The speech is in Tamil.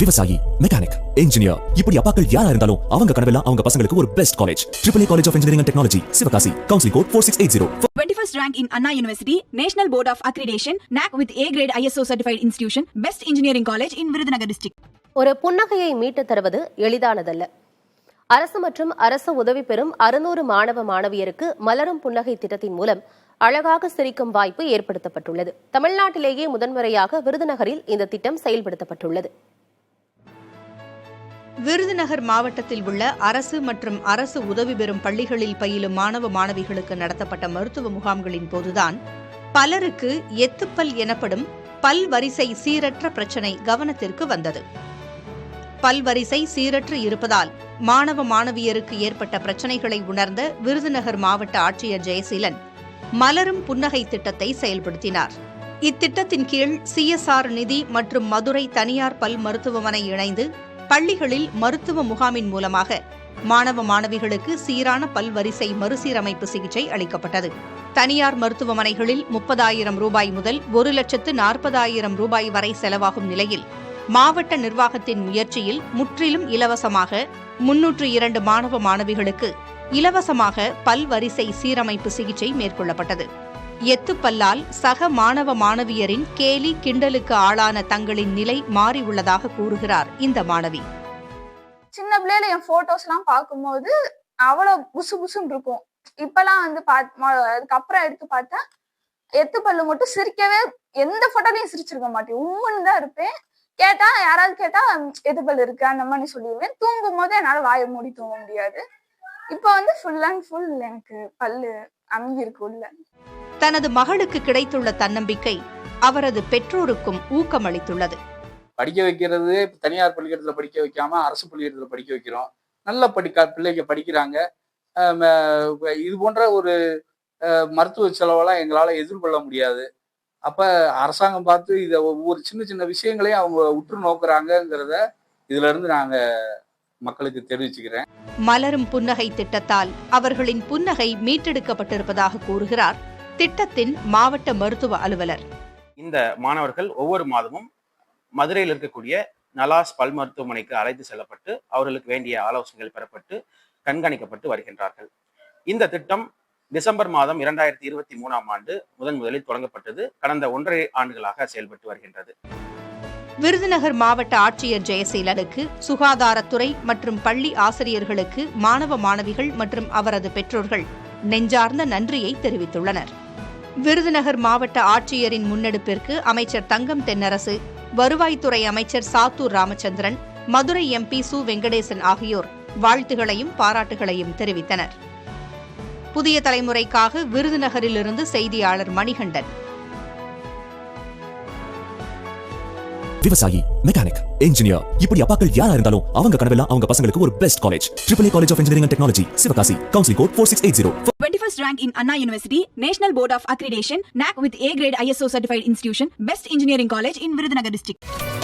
விவசாயி, மெக்கானிக், இன்ஜினியர், இப்படி அப்பாக்கள் யாரா இருந்தாலும் அவங்க கனவெல்லாம் அவங்க பசங்களுக்கு ஒரு best college. AAA College of Engineering and Technology, Sivakasi. Counseling code 4680. 21st rank in Anna University, National Board of Accreditation, NAC with A grade ISO certified institution, Best Engineering College in Virudhunagar district. ஒரு புன்னகையை மீட்டு தருவது எளிதானதல்ல. அரசு மற்றும் அரசு உதவி பெறும் 600 மாணவ மாணவியருக்கு மலரும் புன்னகை திட்டத்தின் மூலம் அழகாக சிரிக்கும் வாய்ப்பு ஏற்படுத்தப்பட்டுள்ளது. தமிழ்நாட்டிலேயே முதன்முறையாக விருதுநகரில் இந்த திட்டம் செயல்படுத்தப்பட்டுள்ளது. விருதுநகர் மாவட்டத்தில் உள்ள அரசு மற்றும் அரசு உதவி பெறும் பள்ளிகளில் பயிலும் மாணவ மாணவிகளுக்கு நடத்தப்பட்ட மருத்துவ முகாம்களின் போதுதான் பலருக்கு எத்துப்பல் எனப்படும் பல்வரிசை சீரற்ற பிரச்சினை கவனத்திற்கு வந்தது. பல்வரிசை சீரற்று இருப்பதால் மாணவ மாணவியருக்கு ஏற்பட்ட பிரச்சினைகளை உணர்ந்த விருதுநகர் மாவட்ட ஆட்சியர் ஜெயசீலன் மலரும் புன்னகை திட்டத்தை செயல்படுத்தினார். இத்திட்டத்தின் கீழ் CSR நிதி மற்றும் மதுரை தனியார் பல் மருத்துவமனை இணைந்து பள்ளிகளில் மருத்துவ முகாமின் மூலமாக மாணவ மாணவிகளுக்கு சீரான பல்வரிசை மறுசீரமைப்பு சிகிச்சை அளிக்கப்பட்டது. தனியார் மருத்துவமனைகளில் 30,000 ரூபாய் முதல் 1,40,000 ரூபாய் வரை செலவாகும் நிலையில் மாவட்ட நிர்வாகத்தின் முயற்சியில் முற்றிலும் இலவசமாக 302 மாணவ மாணவிகளுக்கு இலவசமாக பல்வரிசை சீரமைப்பு சிகிச்சை மேற்கொள்ளப்பட்டது. எத்துப்பல்லால் சக மாணவ மாணவியரின் கேலி கிண்டலுக்கு ஆளான தங்களின் நிலை மாறியுள்ளதாக கூறுகிறார் இந்த மாணவி. சின்ன பிள்ளையில என் போட்டோஸ் எல்லாம் பார்க்கும்போது அவ்வளவு புசு புசுன்னு இருக்கும். இப்பெல்லாம் வந்து அதுக்கப்புறம் எடுத்து பார்த்தா எத்துப்பல்லு மட்டும் சிரிக்கவே, எந்த போட்டோலையும் சிரிச்சிருக்க மாட்டேன், உம்முன்னு தான் இருப்பேன். கேட்டா யாராவது கேட்டா எத்துப்பல் இருக்கு அந்த மாதிரி சொல்லிடுவேன். தூங்கும் போது என்னால வாயை மூடி தூங்க முடியாது. இப்ப வந்து ஃபுல் அண்ட் ஃபுல் எனக்கு பல்லு அமுங்கி இருக்கு உள்ள. தனது மகளுக்கு கிடைத்துள்ள தன்னம்பிக்கை அவரது பெற்றோருக்கும் ஊக்கமளித்துள்ளது. படிக்க வைக்கிறது தனியார் பள்ளிக்கூடத்துல படிக்க வைக்காம அரசு பள்ளிக்கூடத்துல படிக்க வைக்கிறோம். நல்ல பிள்ளைங்க படிக்கிறாங்க. இது போன்ற ஒரு மருத்துவ செலவெல்லாம் எங்களால எதிர்கொள்ள முடியாது. அப்ப அரசாங்கம் பார்த்து இதை ஒவ்வொரு சின்ன சின்ன விஷயங்களையும் அவங்க உற்று நோக்குறாங்கிறத இதுல இருந்து நாங்க மக்களுக்கு தெரிவிச்சுக்கிறேன். மலரும் புன்னகை திட்டத்தால் அவர்களின் புன்னகை மீட்டெடுக்கப்பட்டிருப்பதாக கூறுகிறார் திட்டத்தின் மாவட்ட மருத்துவ அலுவலர். இந்த மாணவர்கள் ஒவ்வொரு மாதமும் மதுரையில் இருக்கக்கூடிய நலாஸ் பல் மருத்துவமனைக்கு அழைத்து செல்லப்பட்டு அவர்களுக்கு வேண்டிய ஆலோசனைகள் பெறப்பட்டு கண்காணிக்கப்பட்டு வருகின்றார்கள். இந்த திட்டம் டிசம்பர் மாதம் 2023ஆம் ஆண்டு முதலில் தொடங்கப்பட்டது. கடந்த 1.5 ஆண்டுகளாக செயல்பட்டு வருகின்றது. விருதுநகர் மாவட்ட ஆட்சியர் ஜெயசீலனுக்கு சுகாதாரத்துறை மற்றும் பள்ளி ஆசிரியர்களுக்கு மாணவ மாணவிகள் மற்றும் அவரது பெற்றோர்கள் நெஞ்சார்ந்த நன்றியை தெரிவித்துள்ளனர். விருதுநகர் மாவட்ட ஆட்சியரின் முன்னெடுப்பிற்கு அமைச்சர் தங்கம் தென்னரசு, வருவாய்த்துறை அமைச்சர் சாத்தூர் ராமச்சந்திரன், மதுரை MP சு வெங்கடேசன் ஆகியோர் வாழ்த்துகளையும் பாராட்டுகளையும் தெரிவித்தனர். புதிய தலைமுறைக்காக விருதுநகரிலிருந்து செய்தியாளர் மணிகண்டன். விவசாயி, மெக்கானிக், இன்ஜினியர், இப்படி அப்பாக்கள் யாரா இருந்தாலும் அவங்க கனவெல்லாம் அவங்க பசங்களுக்கு ஒரு best college. AAA College of Engineering and Technology, Sivakasi. Counseling code 4680. 21st rank in Anna University, National Board of Accreditation, NAC with A grade ISO certified institution, Best Engineering College in Virudhunagar district.